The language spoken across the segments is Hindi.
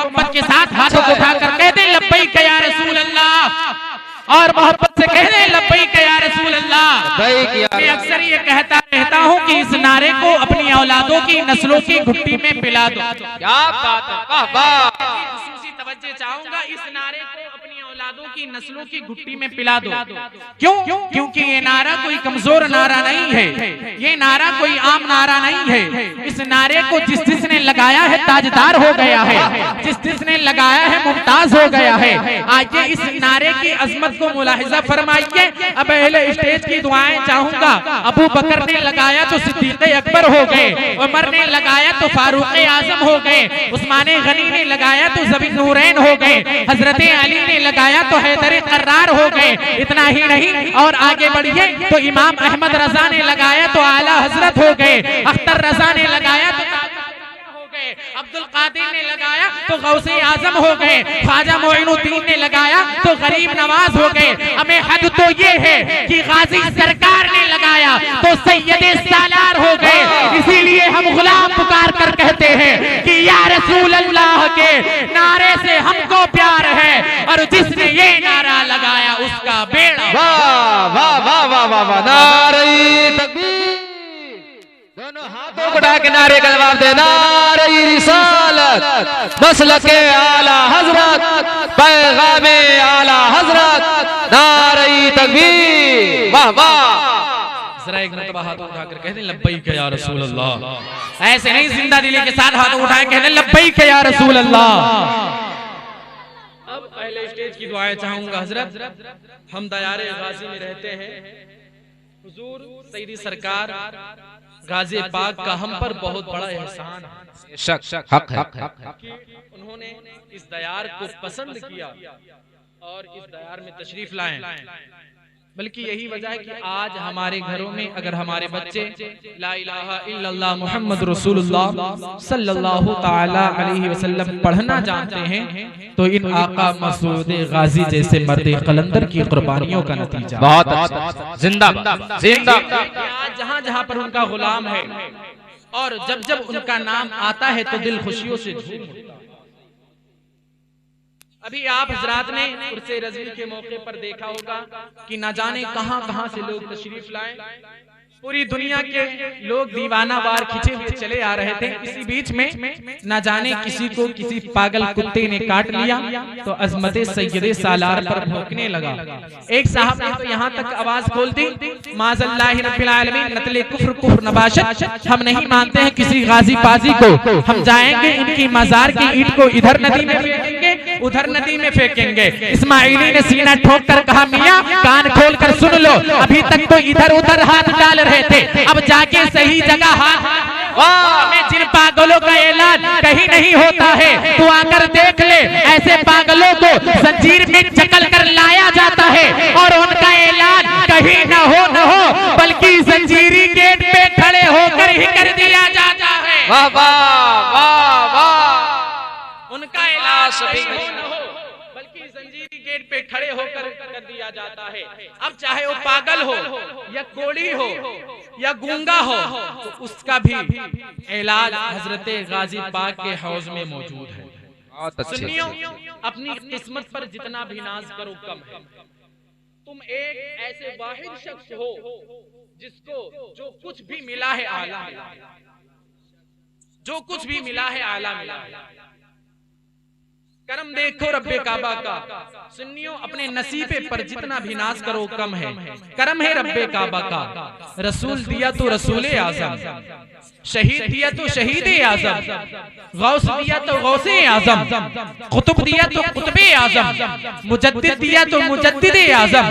मोहब्बत के साथ हाथों को उठाकर कह दें लब्बैक या रसूल अल्लाह, और मोहब्बत से कह दें लब्बैक या रसूल अल्लाह। मैं अक्सर ये कहता रहता हूँ कि इस नारे को अपनी औलादों की नस्लों की घुट्टी में पिला दो। क्या बात है, वाह वाह। खुसूसी तवज्जो चाहूंगा, इस नारे को अपनी औलादों की नस्लों की घुट्टी में पिला दो। क्यों? क्योंकि ये नारा कोई कमजोर नारा नहीं है, ये नारा कोई आम नारा नहीं है। इस नारे को जिस जिसने लगाया है ताजदार हो गया है, जिस जिसने लगाया है मुमताज हो गया है। आइए इस नारे की अजमत को मुलाहिजा फरमाइए। अब पहले स्टेज की दुआएं चाहूंगा। अबू बकर ने लगाया तो सिद्दीक़ अकबर हो गए, उमर ने लगाया तो फारूक आजम हो गए, उस्मान गनी ने लगाया तो ज़बी नूरैन हो गए, हजरत अली ने लगाया तो हैदर कर्रार हो गए। इतना ही नहीं, और आगे बढ़िए तो इमाम अहमद रजा ने लगाया तो आला हजरत हो गए, अख्तर रजा ने लगाया तो अब्दुल कादिर ने लगाया तो गौसे आजम हो गए, ख्वाजा मोइनुद्दीन ने लगाया तो गरीब नवाज हो गए। हमें हद तो ये है कि गाजी सरकार ने लगाया तो सैयदे सालार हो गए। इसीलिए हम गुलाम पुकार कर कहते हैं कि या रसूल अल्लाह के नारे से हमको प्यार है, और जिसने ये नारा लगाया उसका बेड़ा। वाह वाह वाह वाह वाह वाह। नारे तकबीर, दोनों हाथों को उठा के नारे का जवाब दे। नारे रिसालत, मसलके आला हजरत, पैगामे आला हजरत, नारे तकबीर, वाह वाह। जरा एक मरतबा हाथ उठाकर कह दें लब्बैक या रसूल अल्लाह। ऐसे नहीं, जिंदा दिली के साथ हाथ उठाए कह दें लब्बैक या रसूल अल्लाह। अब पहले स्टेज की दुआएं चाहूंगा। हजरत, हम दयारे गाजी में रहते हैं। हुजूर सईदी सरकार गाजी पाक का हम पर बहुत बड़ा एहसान है, शक हक है कि उन्होंने इस दयार को पसंद किया और इस दयार में तशरीफ लाए। बल्कि यही वजह है कि आज हमारे घरों में अगर हमारे बच्चे ला इलाहा इल्लल्लाह मुहम्मद रसूलुल्लाह सल्लल्लाहु ताला अलैहि वसल्लम पढ़ना जानते हैं तो इन आका मसूद गाजी जैसे मर्द कलंदर की कुर्बानियों का नतीजा। बहुत अच्छा, जिंदाबाद जिंदाबाद। आज जहाँ जहाँ पर उनका गुलाम है और जब जब उनका नाम आता है तो दिल खुशियों से झूम उठता है। अभी आप हजरात ने उर्से रज़वी के मौके पर देखा होगा कि न जाने कहां कहां से लोग तशरीफ लाए। पूरी दुनिया के लोग दीवाना वार खिंचे हुए चले आ रहे थे। इसी बीच में न जाने किसी को किसी पागल कुत्ते ने काट लिया तो अजमते सैयदे सालार पर भौंकने लगा। एक साहब ने तो यहाँ तक आवाज खोल दी, माज़ल्लाहि रब्बिल आलमीन नतले कुफ्र कुफ्र नबाशत, हम नहीं मानते हैं किसी गाजी पाजी को। हम जाएंगे इनकी मजार की ईंट को इधर नदी में फेंकेंगे, उधर नदी में फेंकेंगे। इस्माइली ने सीना ठोक कर कहा, मियां कान खोल कर सुन लो, अभी तक तो इधर उधर हाथ डाल रहे थे, अब जाके सही जगह हाथ। हमें जिन पागलों का ऐलान कहीं नहीं होता है तो आकर देख ले, ऐसे पागलों को जंजीर में जकल कर लाया जाता है और उनका ऐलान कहीं न हो बल्कि जंजीरी गेट पे खड़े होकर ही कर दिया जाता है। वाह वाह वाह वाह। उनका ऐलान कहीं न हो बल्कि जंजीरी गेट पे खड़े होकर कर दिया जाता है। अब चाहे वो पागल हो या कोड़ी हो या गूंगा हो तो उसका भी इलाज हजरते गाजी पाक के हौज में मौजूद है। सुनियो, अपनी किस्मत पर जितना भी नाज करो कम है। तुम एक ऐसे वाहिद शख्स हो जिसको जो कुछ भी मिला है आला मिला, जो कुछ भी मिला है आला मिला। करम देखो रब्बे काबा का। सुन्नियों, अपने नसीबे पर जितना भी नाज करो कम है। करम है रब्बे काबा का। रसूल दिया तो रसूले आजम, शहीद दिया तो शहीदे आजम, गौस दिया तो गौसे आजम, कुतुब दिया तो कुतुबे आजम, मुजद्दिद दिया तो मुजद्दिदे आजम,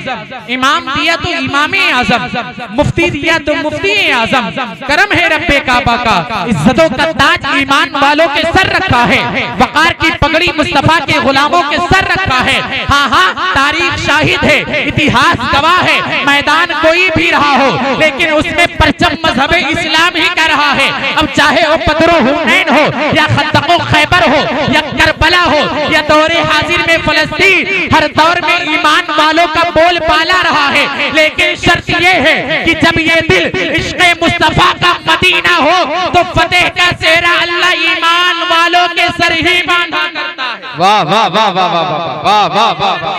इमाम दिया तो इमामे आजम, मुफ्ती दिया तो मुफ्ती आजम। करम है रब्बे काबा का। इज्जतों का ताज ईमान वालों के सर रखा है, वकार की पगड़ी मुस्तफा के गुलामों के सर रखा है। हाँ हाँ, तारीख शाहिद है, इतिहास गवाह है, मैदान कोई भी रहा हो लेकिन उसमें परचम मजहब इस्लाम ही का रहा है। अब चाहे वो पदरो हुनैन हो या खंदको खैबर हो या करबला हो या दौरे हाजिर में फलस्तीन, हर दौर में ईमान वालों का बोल पाला रहा है। लेकिन शर्त ये है कि जब ये दिल इश्क़े मुस्तफा का मदीना हो तो फतेह का सेहरा अल्लाह ईमान वालों के सर ही बांधा करता है। वाह वाह वाह वाह वाह वाह वाह वाह वाह।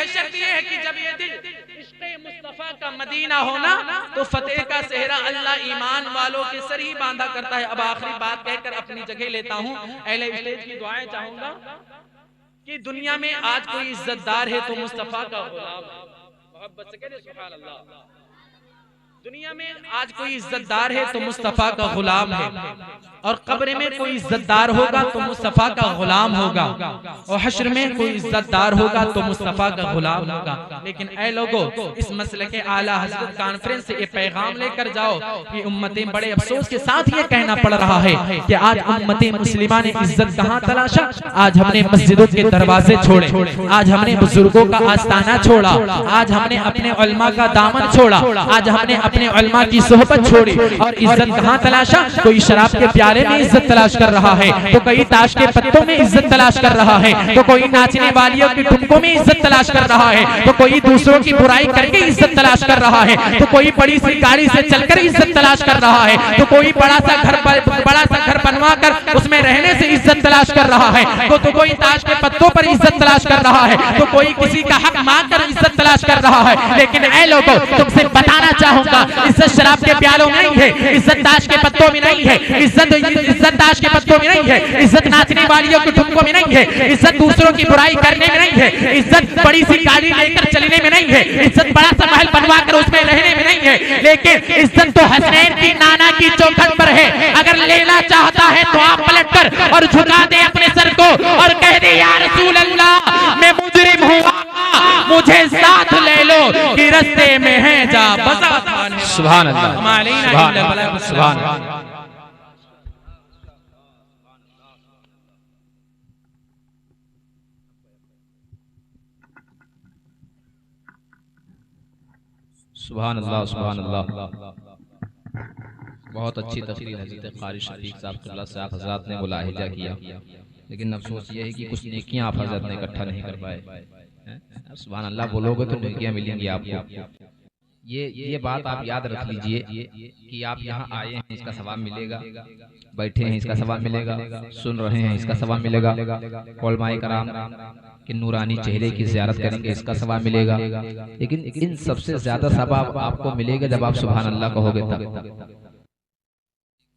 शर्त ये है कि जब ये दिल इश्क़े मुस्तफा का मदीना होना तो फतेह का सेहरा अल्लाह ईमान वालों के सर ही बांधा करता है। अब आखिरी बात कहकर अपनी जगह लेता हूँ। अहले स्टेज की दुआएं चाहूंगा कि दुनिया में आज कोई इज्जतदार है तो मुस्तफा का गुलाम है। मोहब्बत से कह सुभान अल्लाह। दुनिया में आज कोई इज्जतदार है तो मुस्तफा का गुलाम है, और कब्र में कोई इज्जतदार होगा तो मुस्तफा का गुलाम होगा, और हश्र में कोई इज्जतदार होगा तो मुस्तफा का गुलाम होगा। लेकिन ऐ लोगों, इस मसले के आला हज़रत कॉन्फ्रेंस से ये पैगाम लेकर जाओ कि उम्मतें बड़े अफसोस के साथ ये कहना पड़ रहा है कि आज उम्मतें मुस्लिमा ने इज्जत कहाँ तलाशा। आज हमने मस्जिदों के दरवाजे छोड़े, आज हमने बुजुर्गों का आस्ताना छोड़ा, आज हमने अपने उलमा का दामन छोड़ा, आज हमने अपने उलमा की सोहबत छोड़ी, और इज्जत कहाँ तलाशा। कोई शराब के प्याले में इज्जत तलाश कर रहा है, तो कोई ताश के पत्तों में इज्जत तलाश कर रहा है, तो कोई नाचने वालियों के ठुमकों में इज्जत तलाश कर रहा है, तो कोई दूसरों की बुराई करके इज्जत तलाश कर रहा है, तो कोई बड़ी सी गाड़ी से चलकर इज्जत तलाश कर रहा है, तो कोई बड़ा सा घर बनवा कर उसमें रहने से इज्जत तलाश कर रहा है, तो कोई ताश के पत्तों पर इज्जत तलाश कर रहा है, तो कोई किसी का हक मांग कर इज्जत तलाश कर रहा है। लेकिन ऐ लोगों, तुमसे बताना चाहूंगा, इज्जत शराब के प्यालों में नहीं है, इज्जत ताश के पत्तों में नहीं है, इज्जत ताश के पत्तों में नहीं है, इज्जत नाचने वालियों के ठुमकों में नहीं है, इज्जत दूसरों की बुराई करने में नहीं है, इज्जत बड़ी सी गाड़ी लेकर चलने में नहीं है, इज्जत बड़ा सा महल बनवा कर उसमें रहने में नहीं है। लेकिन इज्जत तो हसनैन की नाना की चौखट पर है। अगर लेना चाहता है तो आप पलट कर और झुका दे अपने सर को और कह दे या रसूल अल्लाह, मैं मुजरिम हूँ, मुझे साथ ले लो कि रस्ते में है जा बसा। सुभान अल्लाह, सुभान अल्लाह। सुभान अल्लाह, सुभान अल्लाह। बहुत अच्छी तकरीर हज़रत क़ारी शफीक साहब से आप हज़रात ने मुलाहिजा किया, लेकिन अफसोस ये है कि कुछ नेकियां आप हज़रत ने इकट्ठा नहीं कर पाए। सुभान अल्लाह बोलोगे तो नेकियां मिलेंगी आपको। ये बात आप याद रख लीजिए कि आप यहाँ आए हैं इसका सवाब मिलेगा, बैठे हैं इसका सवाब मिलेगा, सुन रहे हैं इसका सवाब मिलेगा, उलमाए कराम के नूरानी चेहरे की ज़ियारत करेंगे इसका सवाब मिलेगा। लेकिन इन सबसे ज्यादा सवाब आपको मिलेगा जब आप सुभान अल्लाह कहोगे तब।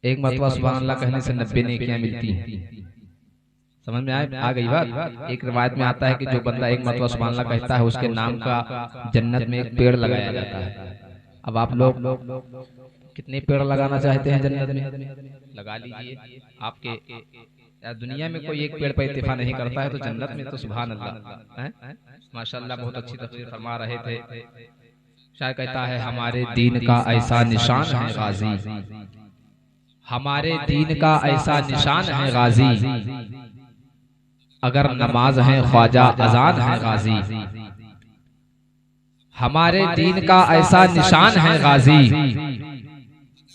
एक मरतबा सुभान अल्लाह कहने से 90 नेकियां मिलती हैं। समझ में आ गई बात। एक रिवायत में आता है कि जो बंदा एक मरतबा सुभान अल्लाह कहता है उसके नाम का जन्नत में एक पेड़ लगाया जाता है। अब आप लोग कितने पेड़ लगाना चाहते हैं जन्नत में? लगा लीजिए। आपके दुनिया में कोई एक पेड़ पर इत्तेफा नहीं करता है तो जन्नत में तो सुभान अल्लाह। माशाअल्लाह बहुत अच्छी तफसीर फरमा रहे थे। शायद कहता है हमारे दीन का ऐसा निशान है गाजी, हमारे दीन का ऐसा निशान है गाजी, अगर नमाज है ख्वाजा अजान है गाजी। हमारे दीन का ऐसा निशान है गाजी,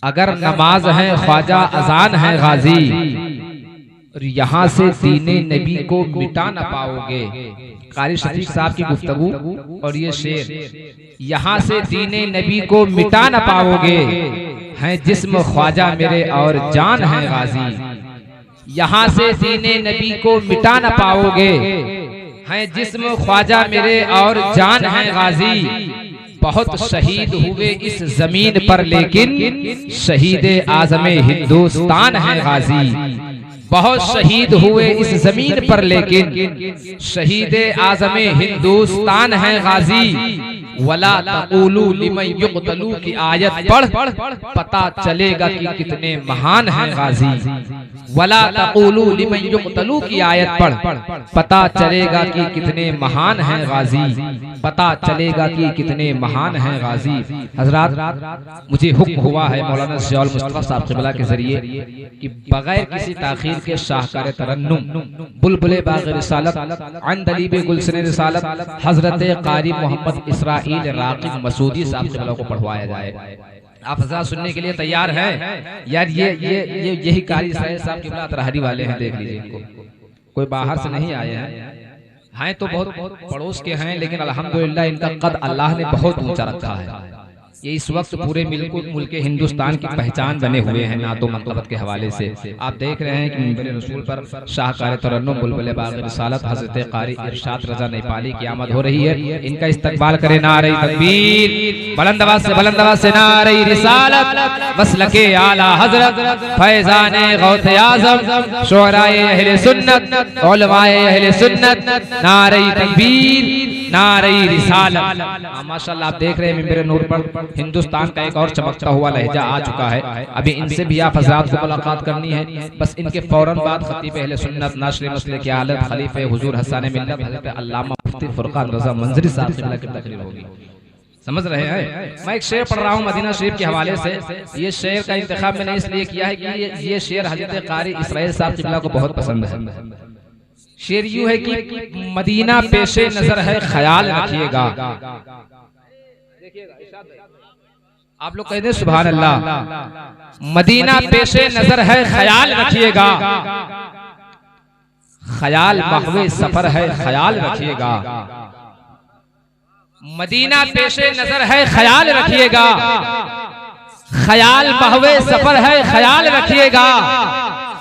अगर नमाज है ख्वाजा अजान है गाजी। और यहाँ से दीने नबी को मिटा न पाओगे। क़ारी शफीक साहब की गुफ्तगू और ये शेर, यहाँ से दीने नबी को मिटा न पाओगे, हैं जिस्म ख्वाजा मेरे और जान है गाजी। यहाँ से दीने नबी को मिटा न पाओगे, हैं जिस्म ख्वाजा मेरे और जान है गाजी। बहुत शहीद हुए इस जमीन पर लेकिन शहीद आज़म हिंदुस्तान है गाजी। बहुत शहीद हुए इस जमीन पर लेकिन शहीद आज़म हिंदुस्तान है गाजी। वला तक़ूलू लिमन युक़तलू की आयत पढ़ पता चलेगा कि कितने महान हैं गाजी। वला तक़ूलू लिमन युक़तलू की आयत पढ़ पता चलेगा कि कितने महान हैं गाजी, पता चलेगा कि कितने महान हैं गाजी। हजरात, मुझे हुक्म हुआ है मौलाना ज़ियाउल मुस्तफ़ा साहब क़िबला के जरिए कि बगैर किसी ताख़ीर के शाहकार तरन्नुम बुलबुले बाग़ रिसालत अंदलीबे गुलशन रिसालत हजरत क़ारी मोहम्मद इसराइल राक़िब मसूदी साहब क़िबला को पढ़वाया जाए। आप हज़रात सुनने के लिए तैयार हैं? यार यही क़ारी इसराइल साहब क़िबला अतरहरी वाले हैं, देख लीजिए इनको। कोई बाहर से नहीं आए हैं तो बहुत पड़ोस के हैं, लेकिन अल्हम्दुलिल्लाह इनका कद अल्लाह ने बहुत ऊंचा रखा है। ये इस वक्त पूरे मुल्क हिंदुस्तान की पहचान बने हुए हैं नातो मंकबत के हवाले से। आप देख रहे हैं कि मिंबर रसूल पर शाहकार तरन्नुम बुलबुल बाग़ रिसालत हज़रत क़ारी इरशाद रज़ा नेपाली की आमद हो रही है। इनका इस्तकबाल करें नारे तकबीर, बुलंद आवाज़ से नारे रिसालत, मसलके आला हज़रत, फैज़ाने गौसे आज़म, शुअराए अहले सुन्नत, उलमाए अहले सुन्नत, नारे तकबीर, नारे रिसालत। माशाअल्लाह आप देख रहे हैं मिंबर नूर पर हिंदुस्तान का एक और चमकता हुआ लहजा आ चुका है। अभी इनसे भी आप हज़रात को मुलाकात करनी है। बस इनके फौरन बाद खतीब अहले सुन्नत नाशर मसले की आलत खलीफे हुजूर हसन मिल्लत हज़रत अल्लामा मुफ्ती फुरकान रज़ा मंजरी साहब की तकरीर होगी। समझ रहे हैं? मैं एक शेर पढ़ रहा हूँ मदीना शरीफ के हवाले से। ये शेर का इंतखाब मैंने इसलिए किया है कि ये शेर हज़रत क़ारी इसराइल साहब क़िबला को बहुत पसंद है। शेर यूं है कि मदीना पेशे नजर है, ख्याल रखिएगा। आप लोग कहते हैं सुभान अल्लाह। मदीना पेशे नजर है, ख्याल रखिएगा। ख्याल महवे सफर है, ख्याल रखिएगा। मदीना पेशे नजर है, ख्याल रखिएगा। ख्याल महवे सफर है, ख्याल रखिएगा।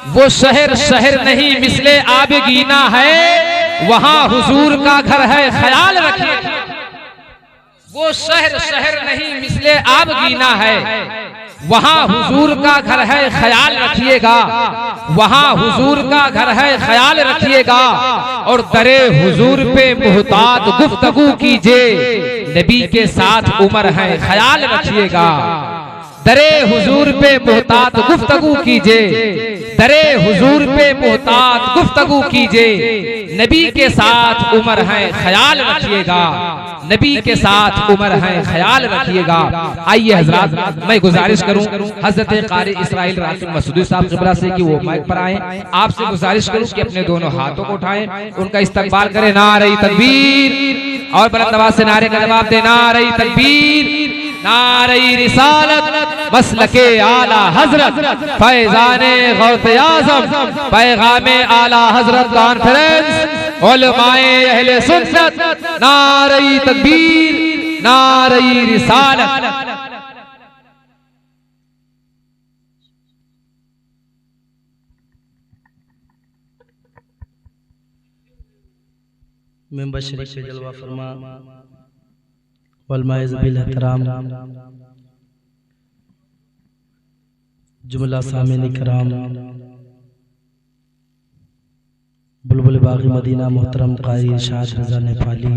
वो शहर शहर नहीं मिसले आबगीना है, वहां हुजूर का घर है, ख्याल रखिएगा। वो शहर शहर नहीं मिसले आबगीना है, वहां हुजूर का घर है, ख्याल रखिएगा। वहां हुजूर का घर है, ख्याल रखिएगा। और दरे हुजूर पे मुहताज गुफ्तगू कीजिए, नबी के साथ उमर है, ख्याल रखिएगा। दरे हुजूर पे मुहताज गुफ्तगू कीजिए, दरे हुजूर पे मुहताज गुफ्तगू कीजिए, नबी के साथ उमर है, ख्याल रखिएगा। नबी के साथ उमर है, ख्याल रखिएगा। आइए हजरात, मैं गुजारिश करूं हजरत क़ारी इसराइल राशिद मसूदी साहब क़िबला से कि वो माइक पर आए। आपसे गुजारिश करूं कि अपने दोनों हाथों को उठाएं, उनका इस्तकबाल करें। नारे तकबीर, और बुलंद आवाज़ से नारे का जवाब दें। नारे तकबीर, नारे रिसालत, मसलके आला हजरत, फैज़ाने गौसे आज़म, पैगामे आला हजरत कॉन्फ्रेंस, उलमाए अहले सुन्नत, नारे तकबीर, नारे रिसालत। मेंबर शरीफ से जलवा फरमा वलमाए ज़बील एहतराम, जुमला सामीन इकराम, बुलबुल बाग़ी मदीना मोहतरम क़ारी इरशाद रज़ा नेपाली।